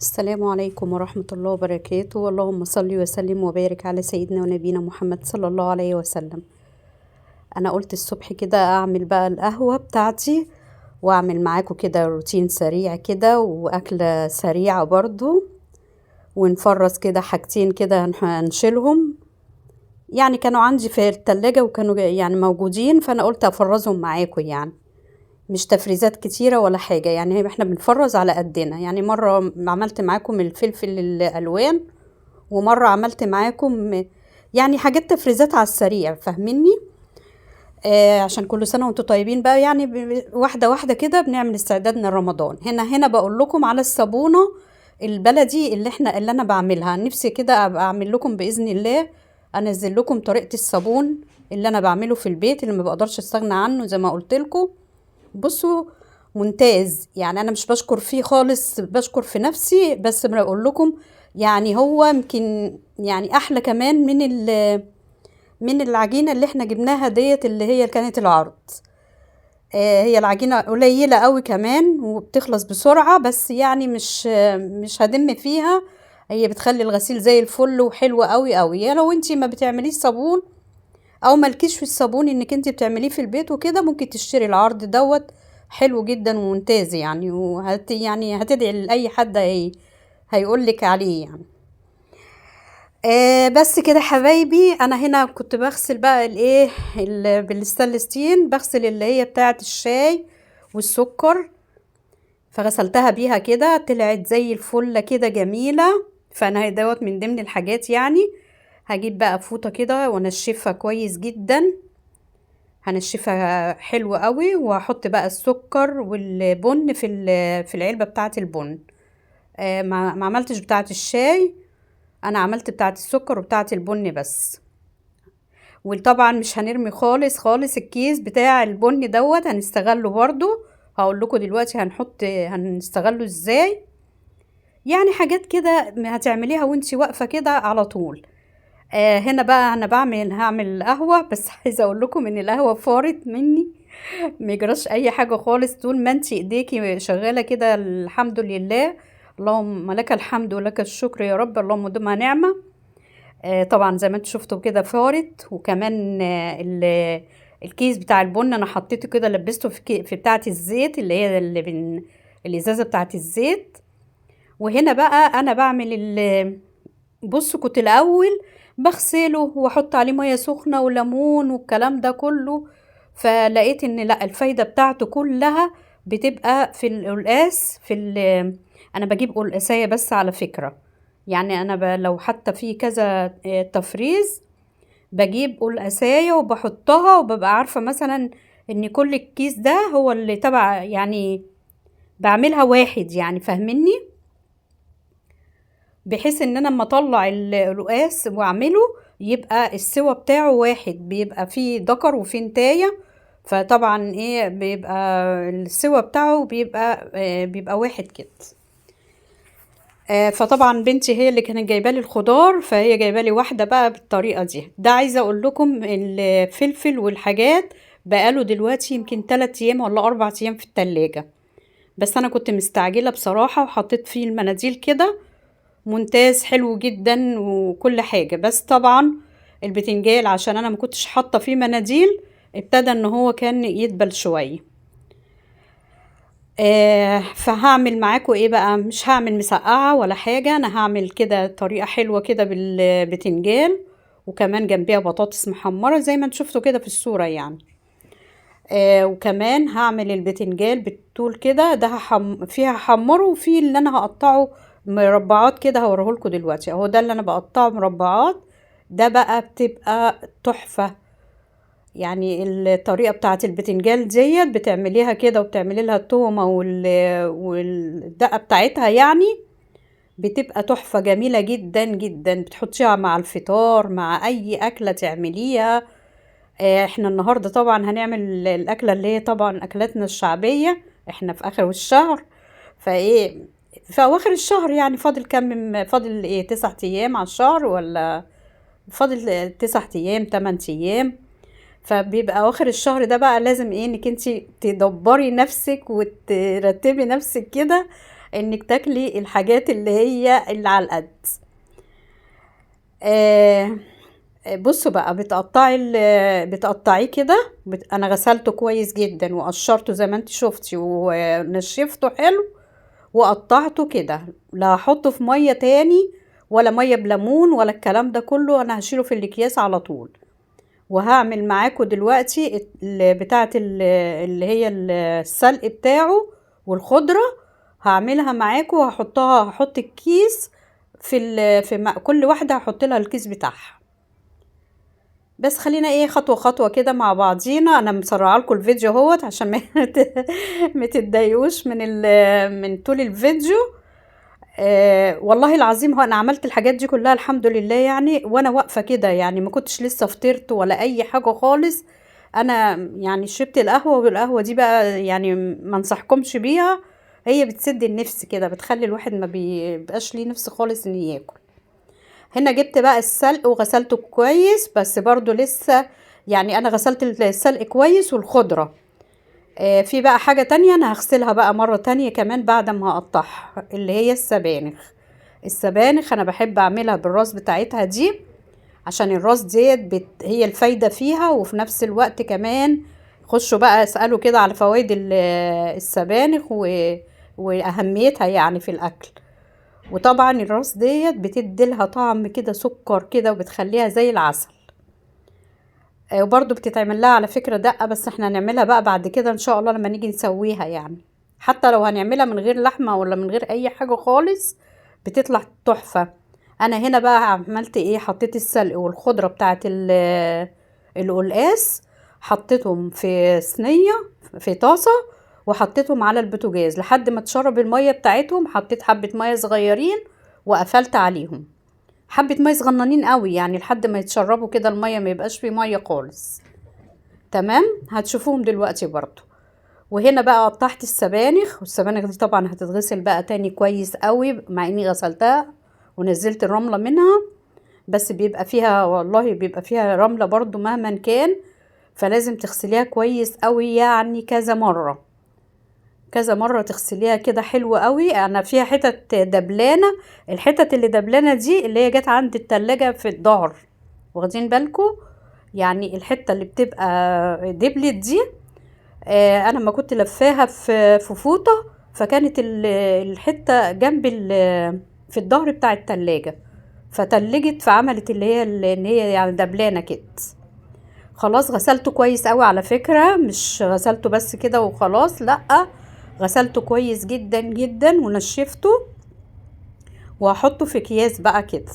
السلام عليكم ورحمة الله وبركاته. اللهم صل وسلم وبارك على سيدنا ونبينا محمد صلى الله عليه وسلم. أنا قلت الصبح كده أعمل بقى القهوة بتاعتي وأعمل معاكم كده روتين سريع كده وأكلة سريعة برضو، ونفرز كده حاجتين كده هنشيلهم. يعني كانوا عندي في التلاجة وكانوا يعني موجودين، فأنا قلت أفرزهم معاكم. يعني مش تفريزات كتيرة ولا حاجة، يعني احنا بنفرز على قدنا. يعني مرة عملت معاكم الفلفل الألوان، ومرة عملت معاكم يعني حاجات تفريزات على السريع، فاهميني؟ عشان كل سنة وانتم طيبين بقى. يعني واحدة واحدة كده بنعمل استعدادنا لرمضان. هنا بقول لكم على الصابونة البلدي اللي انا بعملها. نفسي كده ابقى اعمل لكم باذن الله، انزل لكم طريقة الصابون اللي انا بعمله في البيت، اللي ما بقدرش استغنى عنه زي ما قلت لكم. بصوا، ممتاز. يعني انا مش بشكر فيه خالص، بشكر في نفسي بس بقول لكم. يعني هو يمكن يعني احلى كمان من العجينة اللي احنا جبناها ديت، اللي هي كانت العرض. هي العجينة قليلة قوي كمان وبتخلص بسرعة، بس يعني مش هدم فيها. هي بتخلي الغسيل زي الفل وحلوة قوي قوي. يعني لو انتي ما بتعمليش صابون او مالكيش في الصابون انك انت بتعمليه في البيت وكده، ممكن تشتري العرض دوت. حلو جدا وممتاز يعني، يعني هتدعي لاي حد هيقولك عليه يعني. بس كده حبايبي، انا هنا كنت بغسل بقى الايه بالستانلستين، بغسل اللي هي بتاعه الشاي والسكر. فغسلتها بيها كده، طلعت زي الفل كده جميله. فانا دوت من ضمن الحاجات يعني. هجيب بقى فوطه كده وانشفها كويس جدا. هنشفها حلو قوي، وهحط بقى السكر والبن في العلبة بتاعة البن. ما عملتش بتاعة الشاي، انا عملت بتاعة السكر وبتاعة البن بس. وطبعا مش هنرمي خالص خالص الكيس بتاع البن دوت، هنستغله برضو. هقول لكم دلوقتي هنستغله ازاي. يعني حاجات كده هتعمليها وانتي واقفة كده على طول. هنا بقى انا هعمل قهوة، بس عايزة اقول لكم ان القهوة فارت مني. ميجراش اي حاجة خالص طول ما انتي ايديكي شغالة كده، الحمد لله. اللهم لك الحمد ولك الشكر يا رب، اللهم دمها نعمة. طبعا زي ما انتوا شفتوا كده فارت. وكمان الكيس بتاع البن انا حطيته كده، لبسته في بتاعة الزيت، اللي هي الازازة بتاعة الزيت. وهنا بقى انا بعمل بصوا، كنت الاول بغسله واحط عليه ميه سخنه وليمون والكلام ده كله. فلقيت ان لا، الفايده بتاعته كلها بتبقى في القلقاس. انا بجيب قلقاسيه بس على فكره. يعني انا لو حتى في كذا تفريز، بجيب قلقاسيه وبحطها، وببقى عارفه مثلا ان كل الكيس ده هو اللي تبع يعني. بعملها واحد يعني، فاهميني؟ بحيث ان انا لما اطلع الرقاس واعمله، يبقى السوا بتاعه واحد، بيبقى فيه ذكر وفيه نتاية. فطبعا ايه، بيبقى السوا بتاعه بيبقى واحد كده. فطبعا بنتي هي اللي كانت جايبالي الخضار، فهي جايبالي واحدة بقى بالطريقة دي. ده عايزة اقول لكم الفلفل والحاجات بقاله دلوقتي يمكن 3 ايام ولا 4 ايام في التلاجة. بس انا كنت مستعجلة بصراحة، وحطيت فيه المناديل كده. ممتاز، حلو جدا وكل حاجة. بس طبعا البتنجال عشان انا ما كنتش حاطه فيه مناديل، ابتدى ان هو كان يدبل شويه. فهعمل معاكم ايه بقى، مش هعمل مسقعه ولا حاجه. انا هعمل كده طريقه حلوه كده بالبتنجال، وكمان جنبيها بطاطس محمره زي ما انتوا شفتوا كده في الصوره يعني. وكمان هعمل البتنجال بالطول كده. ده فيها هحمره، وفي اللي انا هقطعه مربعات كده، هوريهولكوا دلوقتي. اهو ده اللي انا بقطعه مربعات. ده بقى بتبقى تحفة. يعني الطريقة بتاعت البتنجال ديت بتعمليها كده، وبتعملي لها التومة والدقة بتاعتها يعني. بتبقى تحفة جميلة جدا جدا، بتحطيها مع الفطار مع اي اكلة تعمليها. احنا النهاردة طبعا هنعمل الأكلة اللي هي طبعا أكلاتنا الشعبية. احنا في آخر الشهر، فايه، في أواخر الشهر يعني. فاضل كم، فاضل ايه، 9 أيام على الشهر، ولا فاضل 9 أيام 8 أيام. فبيبقى أواخر الشهر ده بقى لازم ايه، انك انتي تدبري نفسك وترتبي نفسك كده. انك تاكلي الحاجات اللي هي اللي على القد. آه بصوا بقى، بتقطعيه كده. انا غسلته كويس جدا وقشرته زي ما انت شفتي ونشفته حلو وقطعته كده. لا هحطه في ميه تاني ولا ميه بليمون ولا الكلام ده كله، انا هشيله في الاكياس على طول. وهعمل معاكم دلوقتي بتاعه اللي هي السلق بتاعه والخضره. هعملها معاكم وهحطها، هحط الكيس كل واحده هحط لها الكيس بتاعها. بس خلينا ايه خطوه خطوه كده مع بعضينا. انا مسرعه لكم الفيديو اهوت عشان ما تتضايقوش من طول الفيديو. والله العظيم، هو انا عملت الحاجات دي كلها الحمد لله يعني وانا واقفه كده، يعني ما كنتش لسه فطرت ولا اي حاجه خالص. انا يعني شربت القهوه، والقهوه دي بقى يعني ما انصحكمش بيها. هي بتسد النفس كده، بتخلي الواحد ما بيبقاش ليه نفس خالص ان ياكل. هنا جبت بقى السلق وغسلته كويس، بس برضو لسه يعني انا غسلت السلق كويس والخضره. في بقى حاجة تانية انا هغسلها بقى مرة تانية كمان بعد ما هقطعها، اللي هي السبانخ. السبانخ انا بحب اعملها بالراس بتاعتها دي، عشان الراس ديت هي الفايدة فيها، وفي نفس الوقت كمان خشوا بقى اسألوا كده على فوائد السبانخ واهميتها يعني في الاكل. وطبعا الراس ديت بتديلها طعم كده سكر كده وبتخليها زي العسل. وبرضو بتتعمل لها على فكرة دقة، بس احنا هنعملها بقى بعد كده ان شاء الله لما نيجي نسويها يعني. حتى لو هنعملها من غير لحمة ولا من غير اي حاجة خالص بتطلع تحفة. انا هنا بقى عملت ايه، حطيت السلق والخضرة بتاعت القلقاس، حطيتهم في صينية في طاسة، وحطيتهم على البوتاجاز لحد ما تشرب المية بتاعتهم. حطيت حبة مية صغيرين وقفلت عليهم، حبة مية صغننين قوي يعني لحد ما يتشربوا كده المية، ما يبقاش فيه مية خالص. تمام، هتشوفوهم دلوقتي برضو. وهنا بقى قطعت السبانخ، والسبانخ دي طبعا هتتغسل بقى تاني كويس قوي، مع اني غسلتها ونزلت الرملة منها، بس بيبقى فيها والله بيبقى فيها رملة برضو مهما كان، فلازم تغسليها كويس قوي يعني كذا مرة كذا مرة تغسليها كده حلوة قوي. انا فيها حتت دبلانة، الحتت اللي دبلانة دي اللي هي جت عند التلاجة في الظهر، واخدين بالكم؟ يعني الحتة اللي بتبقى دبلت دي، انا ما كنت لفاها في فوطة، فكانت الحتة جنب في الظهر بتاع التلاجة، فتلجت فعملت اللي هي ان هي يعني دبلانة كده. خلاص غسلته كويس قوي على فكرة، مش غسلته بس كده وخلاص، لا غسلته كويس جدا جدا ونشفته، وهحطه في اكياس بقى كده.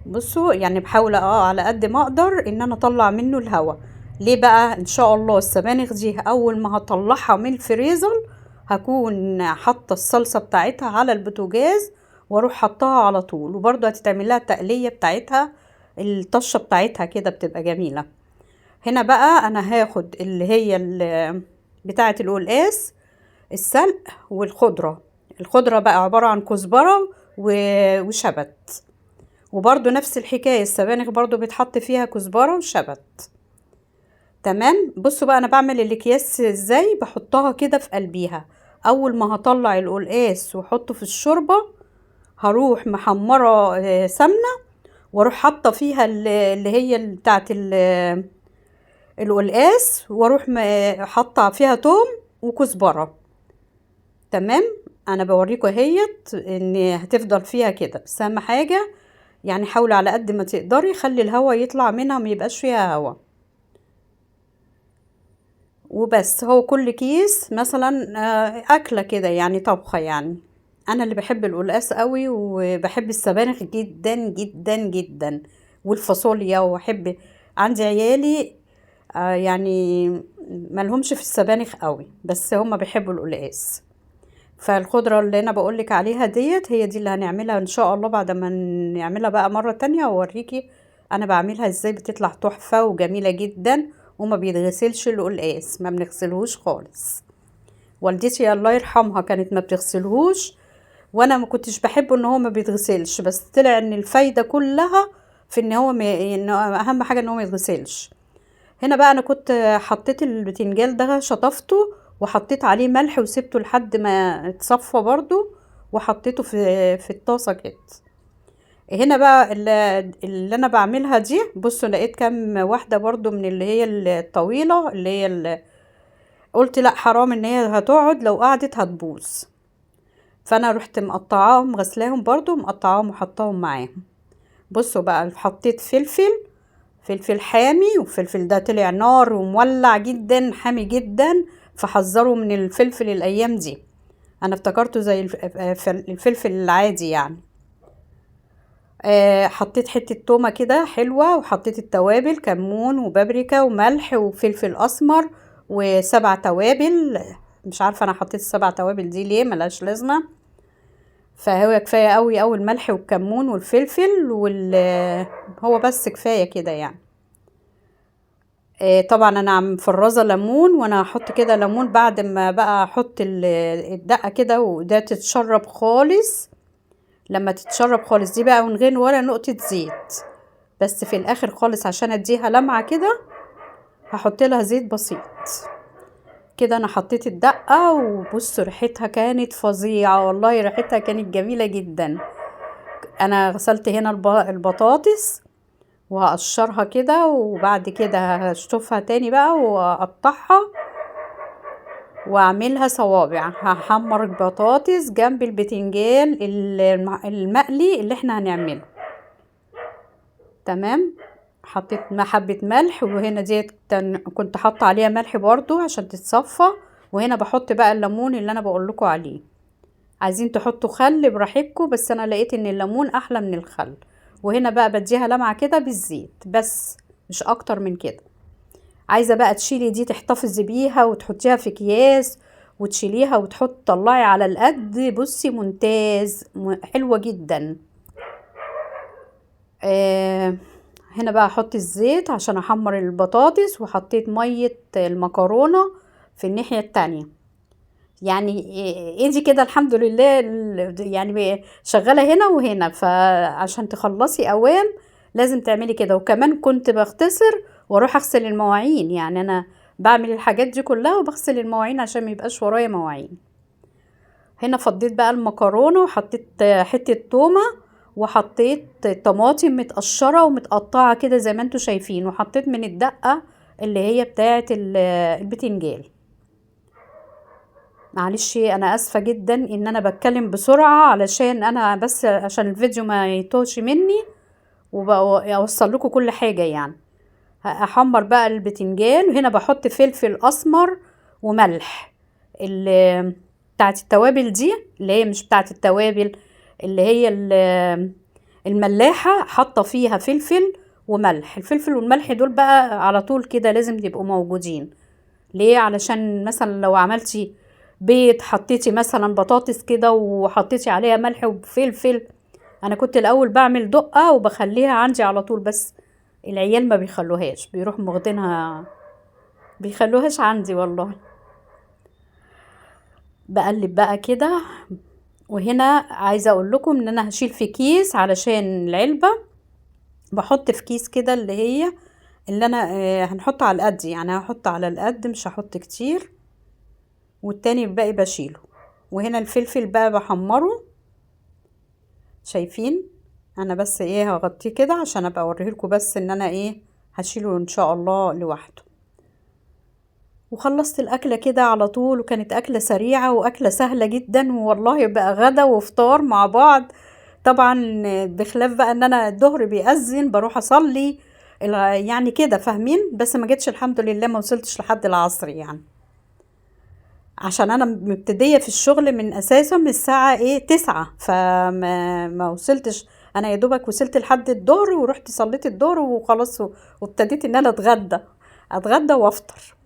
بصوا يعني بحاول على قد ما اقدر ان انا اطلع منه الهواء. ليه بقى؟ ان شاء الله السبانخ دي اول ما هطلعها من الفريزر هكون حاطه الصلصه بتاعتها على البوتاجاز، واروح حطها على طول. وبرضه هتتعمل لها التقليه بتاعتها، الطشه بتاعتها كده بتبقى جميله. هنا بقى انا هاخد اللي هي بتاعه القلقاس، السلق والخضره. الخضره بقى عباره عن كزبره وشبت، وبرضو نفس الحكاية السبانخ برضو بيتحط فيها كزبرة وشبت. تمام. بصوا بقى انا بعمل الاكياس ازاي، بحطها كده في قلبيها. اول ما هطلع القلقاس واحطه في الشوربة، هروح محمرة سمنة، واروح حاطه فيها اللي هي بتاعت القلقاس، واروح حاطه فيها توم وكزبرة. تمام. انا بوريكم اهيت ان هتفضل فيها كده، بس اهم حاجة يعني حاولي على قد ما تقدري خلي الهواء يطلع منها، ما يبقاش فيها هواء وبس. هو كل كيس مثلا اكله كده يعني طبخه يعني. انا اللي بحب القلقاس قوي، وبحب السبانخ جدا جدا جدا، والفاصوليا، واحب عندي عيالي يعني ملهمش في السبانخ قوي، بس هم بيحبوا القلقاس. فالخضرة اللي انا بقولك عليها ديت هي دي اللي هنعملها ان شاء الله بعد ما نعملها بقى مرة تانية، واوريكي انا بعملها ازاي، بتطلع تحفة وجميلة جدا. وما بيتغسلش القلقاس، ما بنغسلهوش خالص. والدتي الله يرحمها كانت ما بتغسلهوش، وانا ما كنتش بحبه ان هو ما بيتغسلش، بس طلع ان الفايدة كلها في ان هو إنه اهم حاجة ان هو ما يتغسلش. هنا بقى انا كنت حطيت البتنجال ده شطفته وحطيت عليه ملح وسبته لحد ما اتصفى برضو، وحطيته في الطاسة كده. هنا بقى اللي انا بعملها دي، بصوا لقيت كام واحدة برضو من اللي هي الطويلة، اللي هي قلت لا حرام ان هي هتقعد، لو قعدت هتبوظ. فانا رحت مقطعاهم غسلاهم برضو، مقطعاهم وحطاهم معاهم. بصوا بقى حطيت فلفل حامي، وفلفل ده طلع نار ومولع جدا، حامي جدا، فحذروا من الفلفل الايام دي. انا افتكرته زي الفلفل العادي يعني. حطيت حتة تومة كده حلوة، وحطيت التوابل كمون وبابريكا وملح وفلفل اسمر و7 توابل. مش عارفة انا حطيت ال7 توابل دي ليه، ملهاش لازمة. فهو كفاية قوي الملح والكمون والفلفل هو بس كفاية كده يعني. طبعا انا عم مفرزه ليمون، وانا هحط كده ليمون بعد ما بقى احط الدقه كده، وده تتشرب خالص. لما تتشرب خالص دي بقى من غير ولا نقطه زيت، بس في الاخر خالص عشان اديها لمعه كده هحط لها زيت بسيط كده. انا حطيت الدقه، وبصوا ريحتها كانت فظيعه والله، ريحتها كانت جميله جدا. انا غسلت هنا البطاطس وهقشرها كده، وبعد كده هشطفها تاني بقى واقطعها واعملها صوابع. هحمر البطاطس جنب البتنجان المقلي اللي احنا هنعمله. تمام. حطيت حبة ملح، وهنا ديت كنت حاطه عليها ملح برضو عشان تتصفى. وهنا بحط بقى الليمون اللي انا بقول لكم عليه. عايزين تحطوا خل براحتكم، بس انا لقيت ان الليمون احلى من الخل. وهنا بقى بديها لمعة كده بالزيت بس، مش اكتر من كده. عايزة بقى تشيلي دي تحتفظي بيها وتحطيها في اكياس وتشيليها طلعي على القد، بصي ممتاز، حلوة جدا. هنا بقى احط الزيت عشان احمر البطاطس، وحطيت مية المكرونة في الناحية التانية. يعني ايدي كده الحمد لله يعني شغالة هنا وهنا، فعشان تخلصي اوام لازم تعملي كده. وكمان كنت بغتسل واروح اغسل المواعين، يعني انا بعمل الحاجات دي كلها وبغسل المواعين عشان ما يبقاش ورايا مواعين. هنا فضيت بقى المكرونة، وحطيت حتة تومة، وحطيت طماطم متقشرة ومتقطعة كده زي ما انتوا شايفين، وحطيت من الدقة اللي هي بتاعة البتنجان. معلش انا اسفة جدا ان انا بتكلم بسرعة، علشان انا بس عشان الفيديو ما يتوهش مني، وبوصل لكم كل حاجة يعني. هحمر بقى البتنجان، وهنا بحط فلفل اسمر وملح بتاعت التوابل دي، اللي هي مش بتاعت التوابل، اللي هي الملاحة، حاطة فيها فلفل وملح. الفلفل والملح دول بقى على طول كده لازم يبقوا موجودين. ليه؟ علشان مثلا لو عملتي بيض، حطيتي مثلا بطاطس كده وحطيتي عليها ملح وفلفل. انا كنت الاول بعمل دقة وبخليها عندي على طول، بس العيال ما بيخلوهاش، بيروحوا واخدينها، بيخلوهاش عندي والله. بقلب بقى كده. وهنا عايزة اقول لكم ان انا هشيل في كيس علشان العلبة، بحط في كيس كده اللي هي اللي انا هنحط على القد، يعني هحط على القد مش هحط كتير، والتاني الباقي بشيله. وهنا الفلفل بقى بحمره، شايفين؟ انا بس هغطيه كده عشان ابقى اوريهلكوا بس ان انا هشيله ان شاء الله لوحده. وخلصت الاكله كده على طول، وكانت اكله سريعه واكله سهله جدا، والله بقى غدا وفطار مع بعض. طبعا بخلاف بقى ان انا الظهر بيأذن بروح اصلي يعني كده، فاهمين؟ بس ما جيتش الحمد لله، ما وصلتش لحد العصر يعني، عشان انا مبتديه في الشغل من اساسا من الساعه 9، فما وصلتش. انا يا دوبك وصلت لحد الظهر، ورحت صليت الظهر وخلاص، وابتديت ان انا اتغدى وافطر.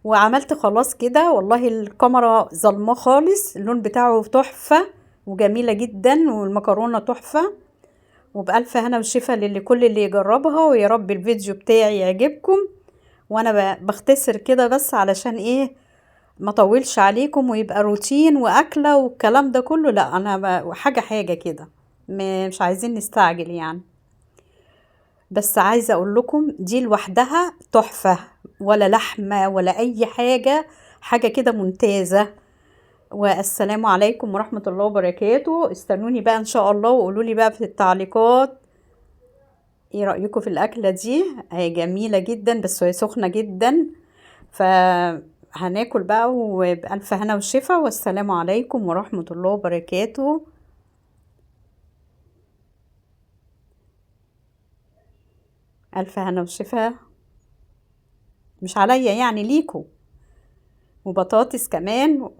وعملت خلاص كده، والله الكاميرا ظلمه خالص، اللون بتاعه تحفه وجميله جدا، والمكرونه تحفه. وبألف هنا وشفا لكل اللي يجربها، ويا رب الفيديو بتاعي يعجبكم. وانا بختصر كده بس علشان ما طولش عليكم ويبقى روتين واكله والكلام ده كله، لا انا حاجه كده، مش عايزين نستعجل يعني. بس عايزه اقول لكم دي لوحدها تحفه، ولا لحمه ولا اي حاجه، حاجة كده ممتازة. والسلام عليكم ورحمة الله وبركاته. استنوني بقى ان شاء الله وقولوا لي بقى في التعليقات ايه رأيكم في الأكلة دي. هي جميلة جدا بس هي سخنة جدا. فهناكل بقى وبألف هنا وشفا، والسلام عليكم ورحمة الله وبركاته. ألف هنا وشفا، مش عليا يعني، ليكوا، وبطاطس كمان.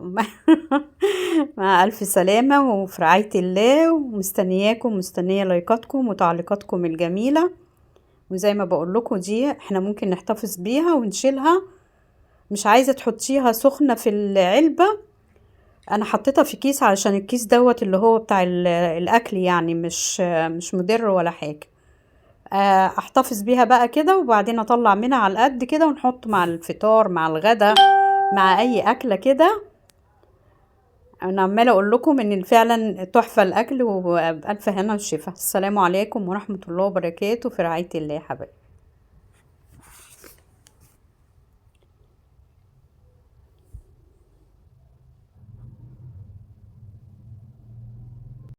مع ألف سلامة وفي رعاية الله، ومستنياكم، مستنية لايكاتكم وتعليقاتكم الجميلة. وزي ما بقول لكم دي احنا ممكن نحتفظ بيها ونشيلها، مش عايزة تحطيها سخنة في العلبة. انا حطيتها في كيس علشان الكيس دوت اللي هو بتاع الاكل يعني، مش مضر ولا حاجة. احتفظ بيها بقى كده، وبعدين اطلع منها على القد كده ونحط مع الفطار مع الغدا مع اي اكلة كده. انا عماله اقول لكم ان فعلا تحفه الاكل، وبالف هنا والشفا. السلام عليكم ورحمه الله وبركاته، في رعايه الله يا حبايبي.